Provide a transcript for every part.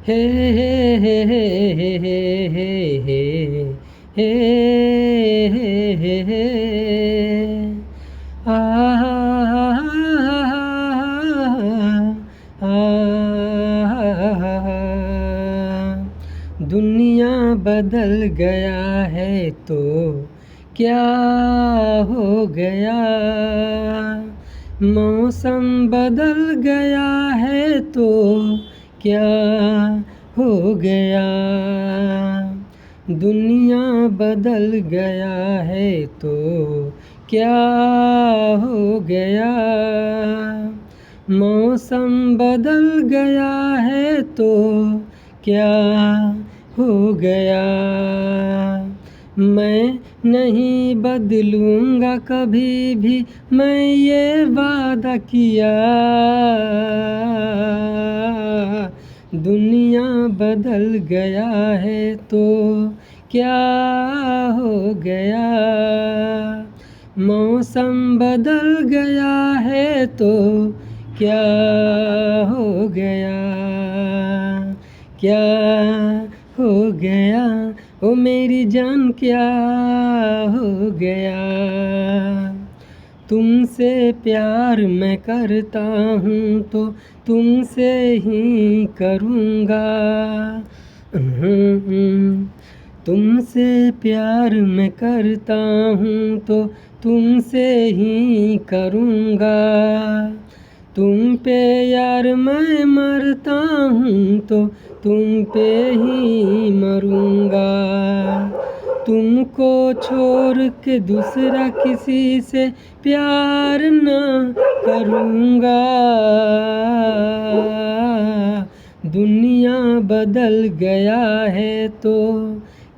हे हे हे हे हे हे हे हे हे हे हे आ दुनिया बदल गया है तो क्या हो गया, मौसम बदल गया है तो क्या हो गया, दुनिया बदल गया है तो क्या हो गया, मौसम बदल गया है तो क्या हो गया, मैं नहीं बदलूँगा कभी भी, मैं ये वादा किया, दुनिया बदल गया है तो क्या हो गया, मौसम बदल गया है तो क्या हो गया, क्या हो गया, ओ मेरी जान क्या हो गया, तुमसे प्यार मैं करता हूँ तो तुमसे ही करूँगा, तुमसे प्यार मैं करता हूँ तो तुमसे ही करूँगा, तुम पे यार मैं मरता हूँ तो तुम पे ही मरूँगा, तुमको छोड़ के दूसरा किसी से प्यार ना करूँगा, दुनिया बदल गया है तो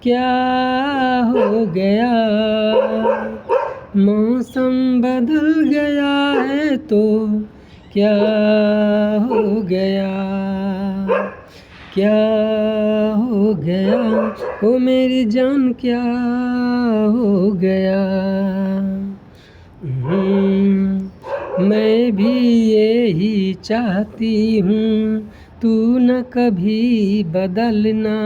क्या हो गया, मौसम बदल गया है तो क्या हो गया, क्या हो गया, ओ मेरी जान क्या हो गया, मैं भी यही चाहती हूँ तू न कभी बदलना,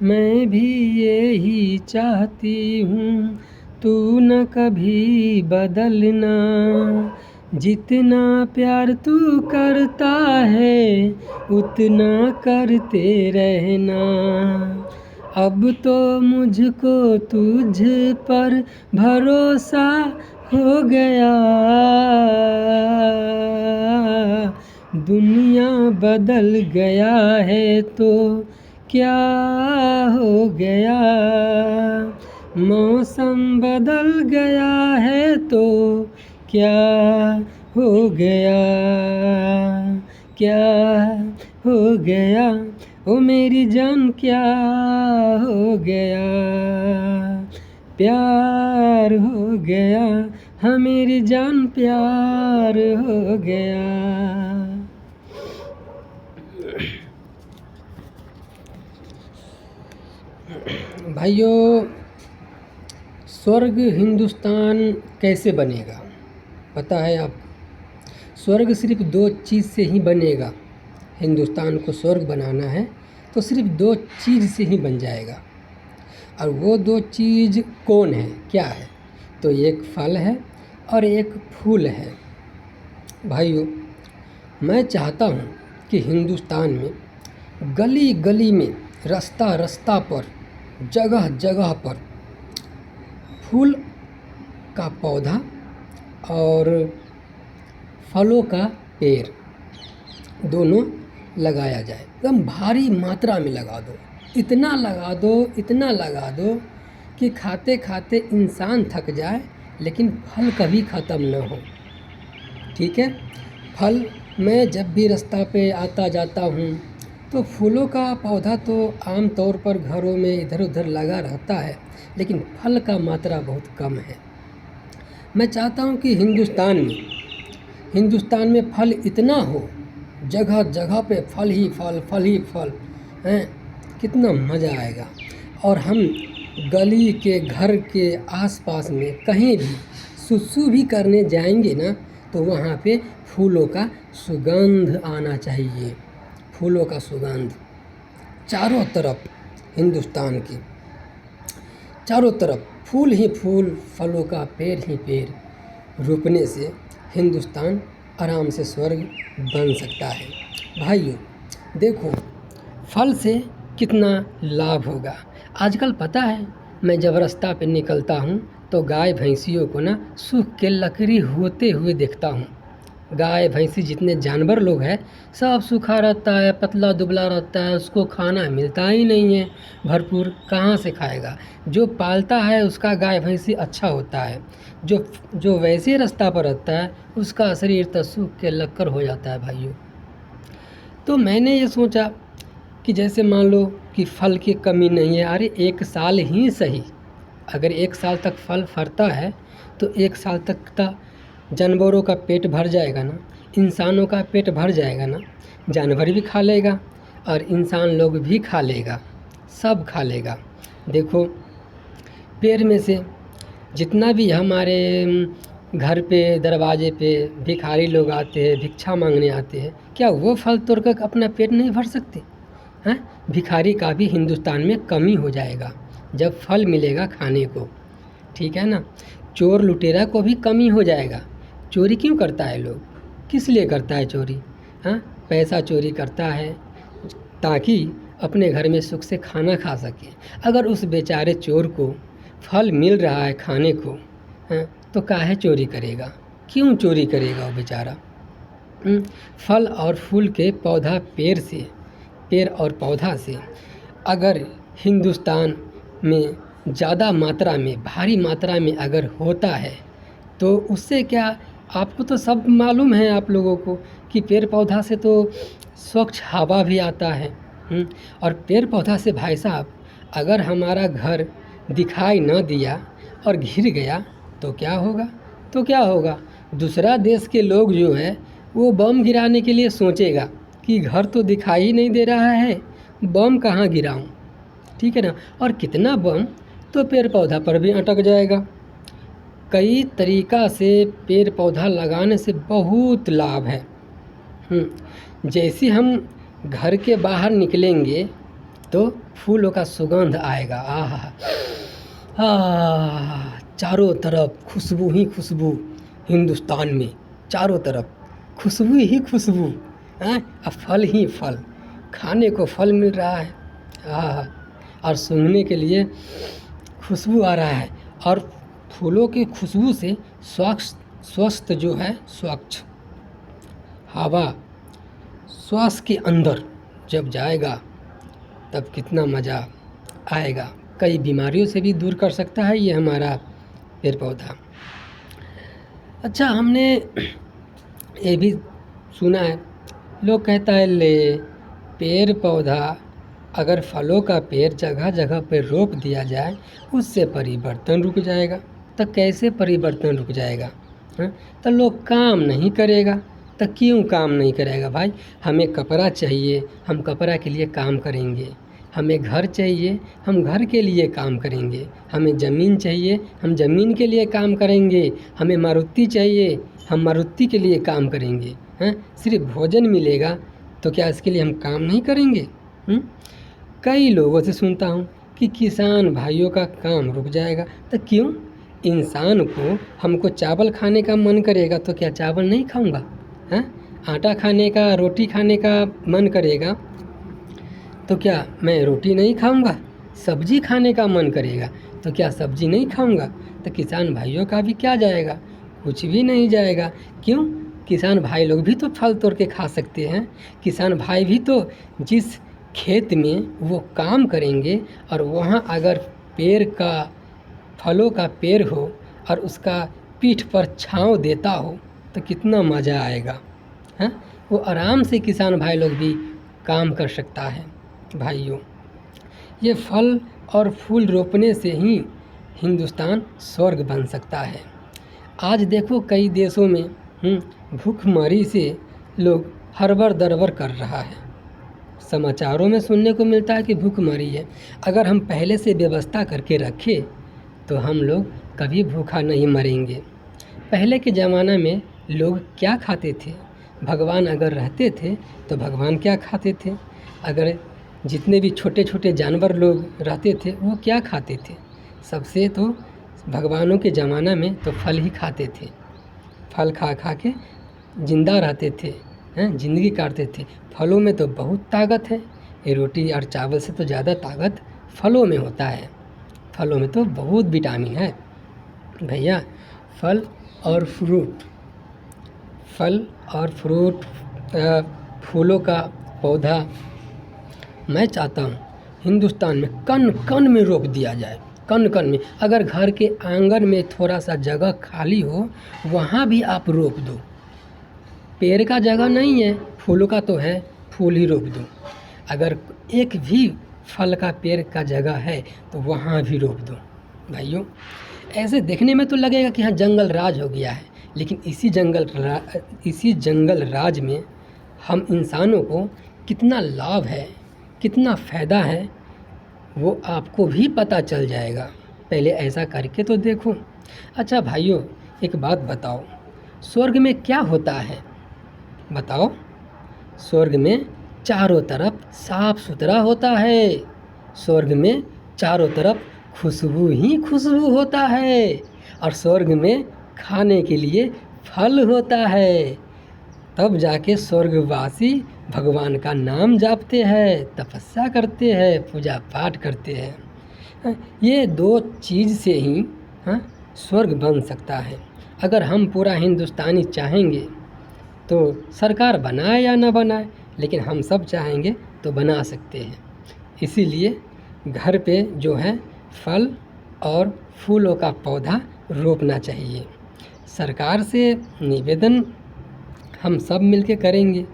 मैं भी यही चाहती हूँ तू न कभी बदलना, जितना प्यार तू करता है उतना करते रहना, अब तो मुझको तुझ पर भरोसा हो गया, दुनिया बदल गया है तो क्या हो गया, मौसम बदल गया है तो क्या हो गया, क्या हो गया, ओ मेरी जान क्या हो गया, प्यार हो गया, हाँ मेरी जान प्यार हो गया। भाइयों, स्वर्ग हिंदुस्तान कैसे बनेगा पता है आपको? स्वर्ग सिर्फ दो चीज़ से ही बनेगा। हिंदुस्तान को स्वर्ग बनाना है तो सिर्फ दो चीज़ से ही बन जाएगा। और वो दो चीज़ कौन है, क्या है? तो एक फल है और एक फूल है। भाइयों, मैं चाहता हूँ कि हिंदुस्तान में गली गली में, रास्ता रास्ता पर, जगह जगह पर फूल का पौधा और फलों का पेड़ दोनों लगाया जाए। एकदम भारी मात्रा में लगा दो, इतना लगा दो, इतना लगा दो कि खाते खाते इंसान थक जाए लेकिन फल कभी ख़त्म न हो। ठीक है? फल मैं जब भी रास्ता पे आता जाता हूँ तो फूलों का पौधा तो आम तौर पर घरों में इधर उधर लगा रहता है, लेकिन फल का मात्रा बहुत कम है। मैं चाहता हूँ कि हिंदुस्तान में फल इतना हो, जगह जगह पे फल ही फल, फल ही फल हैं, कितना मज़ा आएगा। और हम गली के, घर के आसपास में कहीं भी सुसु भी करने जाएंगे ना, तो वहाँ पे फूलों का सुगंध आना चाहिए, फूलों का सुगंध चारों तरफ, हिंदुस्तान की चारों तरफ फूल ही फूल, फलों का पेड़ ही पेड़ रोपने से हिंदुस्तान आराम से स्वर्ग बन सकता है। भाइयों देखो, फल से कितना लाभ होगा। आजकल पता है, मैं जब रास्ता पे निकलता हूँ तो गाय भैंसियों को ना सूख के लकड़ी होते हुए देखता हूँ। गाय भैंसी जितने जानवर लोग हैं सब सूखा रहता है, पतला दुबला रहता है, उसको खाना मिलता ही नहीं है भरपूर, कहाँ से खाएगा। जो पालता है उसका गाय भैंसी अच्छा होता है, जो वैसे रास्ता पर रहता है उसका शरीर तो सूख के लक्कर हो जाता है भाइयों। तो मैंने ये सोचा कि जैसे मान लो कि फल की कमी नहीं है, अरे 1 साल ही सही, अगर 1 साल तक फल फरता है तो 1 साल तक जानवरों का पेट भर जाएगा ना, इंसानों का पेट भर जाएगा ना, जानवर भी खा लेगा और इंसान लोग भी खा लेगा, सब खा लेगा। देखो, पेड़ में से जितना भी हमारे घर पे दरवाजे पे भिखारी लोग आते हैं, भिक्षा मांगने आते हैं, क्या वो फल तोड़कर अपना पेट नहीं भर सकते हैं? भिखारी का भी हिंदुस्तान में कमी हो जाएगा जब फल मिलेगा खाने को, ठीक है ना। चोर लुटेरा को भी कमी हो जाएगा। चोरी क्यों करता है लोग, किस लिए करता है चोरी? पैसा चोरी करता है ताकि अपने घर में सुख से खाना खा सके। अगर उस बेचारे चोर को फल मिल रहा है खाने को, तो काहे चोरी करेगा, क्यों चोरी करेगा वो बेचारा? फल और फूल के पौधा पेड़ और पौधा से अगर हिंदुस्तान में ज़्यादा मात्रा में, भारी मात्रा में अगर होता है तो उससे क्या, आपको तो सब मालूम है आप लोगों को कि पेड़ पौधा से तो स्वच्छ हवा भी आता है। और पेड़ पौधा से भाई साहब, अगर हमारा घर दिखाई न दिया और घिर गया तो क्या होगा? दूसरा देश के लोग जो है वो बम गिराने के लिए सोचेगा कि घर तो दिखाई ही नहीं दे रहा है, बम कहाँ गिराऊं, ठीक है ना। और कितना बम तो पेड़ पौधा पर भी अटक जाएगा। कई तरीक़ा से पेड़ पौधा लगाने से बहुत लाभ है। जैसे हम घर के बाहर निकलेंगे तो फूलों का सुगंध आएगा, आहा, चारों तरफ खुशबू ही खुशबू, हिंदुस्तान में चारों तरफ खुशबू ही खुशबू, अब फल ही फल, खाने को फल मिल रहा है, और सूंघने के लिए खुशबू आ रहा है। और फूलों की खुशबू से स्वस्थ जो है, स्वच्छ हवा श्वास के अंदर जब जाएगा तब कितना मज़ा आएगा। कई बीमारियों से भी दूर कर सकता है ये हमारा पेड़ पौधा। अच्छा, हमने ये भी सुना है, लोग कहता है ले पेड़ पौधा अगर फलों का पेड़ जगह जगह पर रोप दिया जाए उससे परिवर्तन रुक जाएगा। तो कैसे परिवर्तन रुक जाएगा? तो लोग काम नहीं करेगा। तो क्यों काम नहीं करेगा भाई? हमें कपड़ा चाहिए, हम कपड़ा के लिए काम करेंगे। हमें घर चाहिए, हम घर के लिए काम करेंगे। हमें ज़मीन चाहिए, हम ज़मीन के लिए काम करेंगे। हमें मारुति चाहिए, हम मारुति के लिए काम करेंगे। सिर्फ भोजन मिलेगा तो क्या इसके लिए हम काम नहीं करेंगे? कई लोगों से सुनता हूँ कि किसान भाइयों का काम रुक जाएगा। तो क्यों? इंसान को, हमको चावल खाने का मन करेगा तो क्या चावल नहीं खाऊंगा? आटा खाने का, रोटी खाने का मन करेगा तो क्या मैं रोटी नहीं खाऊंगा? सब्जी खाने का मन करेगा तो क्या सब्जी नहीं खाऊंगा? तो किसान भाइयों का भी क्या जाएगा? कुछ भी नहीं जाएगा। क्यों? किसान भाई लोग भी तो फल तोड़ के खा सकते हैं। किसान भाई भी तो जिस खेत में वो काम करेंगे और वहाँ अगर पेड़ का, फलों का पेड़ हो और उसका पीठ पर छांव देता हो तो कितना मज़ा आएगा। वो आराम से किसान भाई लोग भी काम कर सकता है। भाइयों, ये फल और फूल रोपने से ही हिंदुस्तान स्वर्ग बन सकता है। आज देखो कई देशों में भूखमरी से लोग हड़बड़ दरबड़ कर रहा है। समाचारों में सुनने को मिलता है कि भूखमरी है। अगर हम पहले से व्यवस्था करके रखें तो हम लोग कभी भूखा नहीं मरेंगे। पहले के ज़माना में लोग क्या खाते थे? भगवान अगर रहते थे तो भगवान क्या खाते थे? अगर जितने भी छोटे छोटे जानवर लोग रहते थे वो क्या खाते थे? सबसे तो भगवानों के ज़माना में तो फल ही खाते थे। फल खा खा के ज़िंदा रहते थे, ज़िंदगी काटते थे। फलों में तो बहुत ताकत है। ये रोटी और चावल से तो ज़्यादा ताकत फलों में होता है। फलों में तो बहुत विटामिन है भैया। फल और फ्रूट, फूलों का पौधा मैं चाहता हूँ हिंदुस्तान में कण कण में रोप दिया जाए। कण कण में, अगर घर के आंगन में थोड़ा सा जगह खाली हो वहाँ भी आप रोप दो। पेड़ का जगह नहीं है, फूलों का तो है, फूल ही रोप दो। अगर एक भी फल का पेड़ का जगह है तो वहाँ भी रोप दो भाइयों। ऐसे देखने में तो लगेगा कि हाँ जंगल राज हो गया है, लेकिन इसी जंगल राज में हम इंसानों को कितना लाभ है, कितना फ़ायदा है, वो आपको भी पता चल जाएगा। पहले ऐसा करके तो देखो। अच्छा भाइयों, एक बात बताओ, स्वर्ग में क्या होता है? बताओ। स्वर्ग में चारों तरफ साफ सुथरा होता है। स्वर्ग में चारों तरफ खुशबू ही खुशबू होता है। और स्वर्ग में खाने के लिए फल होता है। तब जाके स्वर्गवासी भगवान का नाम जापते हैं, तपस्या करते हैं, पूजा पाठ करते हैं। ये दो चीज़ से ही स्वर्ग बन सकता है। अगर हम पूरा हिंदुस्तानी चाहेंगे तो सरकार बनाए या ना बनाए, लेकिन हम सब चाहेंगे तो बना सकते हैं। इसीलिए घर पे जो है फल और फूलों का पौधा रोपना चाहिए। सरकार से निवेदन हम सब मिलके करेंगे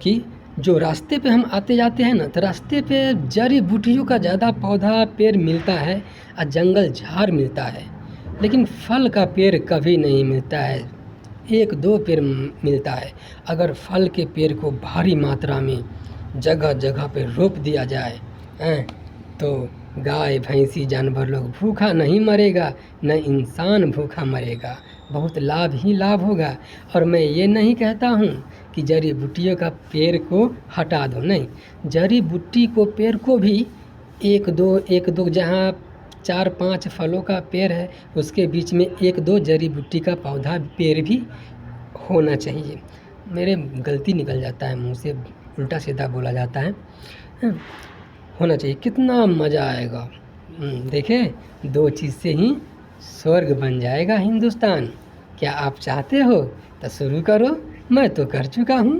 कि जो रास्ते पे हम आते जाते हैं ना, तो रास्ते पे जड़ी बूटियों का ज़्यादा पौधा पेड़ मिलता है और जंगल झाड़ मिलता है, लेकिन फल का पेड़ कभी नहीं मिलता है। एक दो पेड़ मिलता है। अगर फल के पेड़ को भारी मात्रा में जगह जगह पे रोप दिया जाए तो गाय भैंसी जानवर लोग भूखा नहीं मरेगा, न इंसान भूखा मरेगा। बहुत लाभ ही लाभ होगा। और मैं ये नहीं कहता हूँ कि जड़ी बूटियों का पेड़ को हटा दो, नहीं, जड़ी बूटी को पेड़ को भी एक दो जहाँ 4-5 फलों का पेड़ है उसके बीच में एक दो जड़ी बूटी का पौधा पेड़ भी होना चाहिए। मेरे गलती निकल जाता है, मुँह से उल्टा सीधा बोला जाता है। होना चाहिए, कितना मज़ा आएगा। देखें, दो चीज़ से ही स्वर्ग बन जाएगा हिंदुस्तान। क्या आप चाहते हो? तो शुरू करो, मैं तो कर चुका हूँ।